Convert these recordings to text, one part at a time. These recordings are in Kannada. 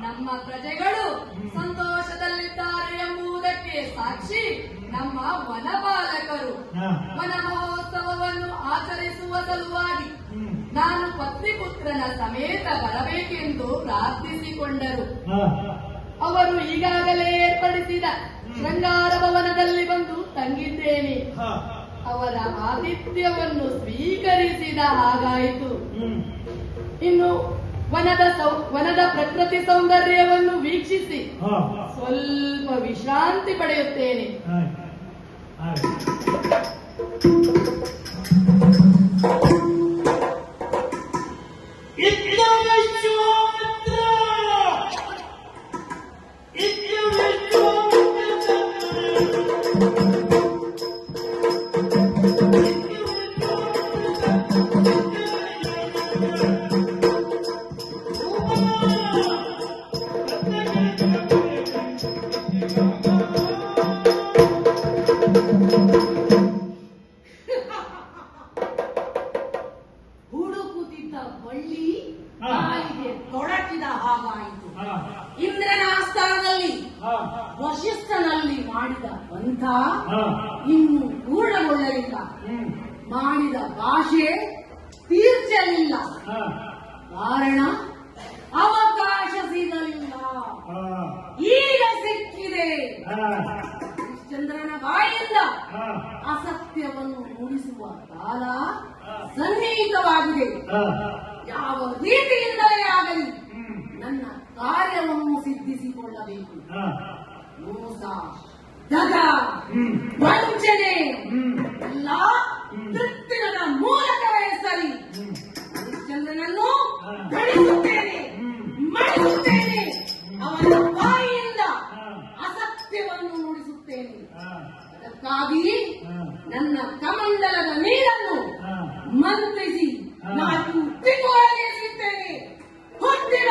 ನಮ್ಮ ಪ್ರಜೆಗಳು ಸಂತೋಷದಲ್ಲಿದ್ದಾರೆ ಎಂಬುದಕ್ಕೆ ಸಾಕ್ಷಿ ನಮ್ಮ ವನಪಾಲಕರು. ವನ ಮಹೋತ್ಸವವನ್ನು ಆಚರಿಸುವ ಸಲುವಾಗಿ ನಾನು ಪತ್ನಿಪುತ್ರನ ಸಮೇತ ಬರಬೇಕೆಂದು ಪ್ರಾರ್ಥಿಸಿಕೊಂಡರು. ಅವರು ಈಗಾಗಲೇ ಏರ್ಪಡಿಸಿದ ಶೃಂಗಾರ ಭವನದಲ್ಲಿ ಬಂದು ತಂಗಿದ್ದೇನೆ. ಅವರ ಆತಿಥ್ಯವನ್ನು ಸ್ವೀಕರಿಸಿದ ಹಾಗಾಯಿತು. ಇನ್ನು ವನದ ಪ್ರಕೃತಿ ಸೌಂದರ್ಯವನ್ನು ವೀಕ್ಷಿಸಿ ಸ್ವಲ್ಪ ವಿಶ್ರಾಂತಿ ಪಡೆಯುತ್ತೇನೆ. ಹುಡುಕುತ್ತಿದ್ದ ಬಳ್ಳಿ ಕಾಲಿಗೆ ತೊಡಕಿದ ಹಾಗಾಯಿತು. ಇಂದ್ರನ ಆಸ್ಥಾನದಲ್ಲಿ ವಶಿಷ್ಠನಲ್ಲಿ ಮಾಡಿದ ಪಂಥ ಇನ್ನು ಪೂರ್ಣಗೊಳ್ಳಲಿಲ್ಲ. ಮಾಡಿದ ಭಾಷೆ ತೀರ್ಚಲಿಲ್ಲ. ಕಾರಣ ಅವಕಾಶ ಸಿಗಲಿಲ್ಲ. ಈಗ ಸಿಕ್ಕಿದೆ. ಹರಿಶ್ಚಂದ್ರನ ಬಾಯಿಂದ ಅಸತ್ಯವನ್ನು ನುಡಿಸುವ ಕಾಲ ಸನ್ನಿಹಿತವಾಗಿದೆ. ಯಾವ ರೀತಿಯಿಂದಲೇ ಆಗಲಿ ನನ್ನ ಕಾರ್ಯವನ್ನು ಸಿದ್ಧಿಸಿಕೊಳ್ಳಬೇಕು. ಮೋಸ, ದಗ, ವಂಚನೆ ಎಲ್ಲ ತೃಪ್ತಿಗಳ ಮೂಲಕವೇ ಸರಿ. ಹರಿಶ್ಚಂದ್ರನನ್ನು ಗಳಿಸುತ್ತೇನೆ, ಮಡಿಸುತ್ತೇನೆ. ಅವನ ಬಾಯಿಯಿಂದ ಅಸತ್ಯವನ್ನು ನುಡಿಸುತ್ತೇನೆ. ಅದಕ್ಕಾಗಿ ನನ್ನ ಕಮಂಡಲದ ನೀರನ್ನು ಮಂತ್ರಿಸಿ ನಾನು ತಿರುವೊಳಗಿಸುತ್ತೇನೆ. ಹುಟ್ಟಿರ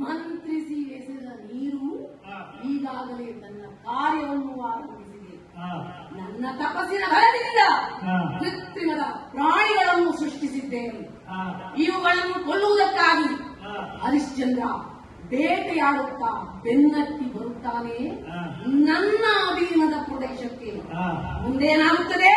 ಮಂತ್ರಿಸಿ ಎಸೆದ ನೀರು ಈಗಾಗಲೇ ತನ್ನ ಕಾರ್ಯವನ್ನು ಆರಂಭಿಸಿದೆ. ನನ್ನ ತಪಸ್ಸಿನ ಬಲದಿಂದ ಕೃತ್ರಿಮದ ಪ್ರಾಣಿಗಳನ್ನು ಸೃಷ್ಟಿಸಿದ್ದೇನೆ. ಇವುಗಳನ್ನು ಕೊಲ್ಲುವುದಕ್ಕಾಗಿ ಹರಿಶ್ಚಂದ್ರ ಬೇಟೆಯಾಡುತ್ತಾ ಬೆನ್ನತ್ತಿ ಬರುತ್ತಾನೆ ನನ್ನ ಅಧೀನದ ಪ್ರದೇಶಕ್ಕೆ. ಮುಂದೇನಾಗುತ್ತದೆ?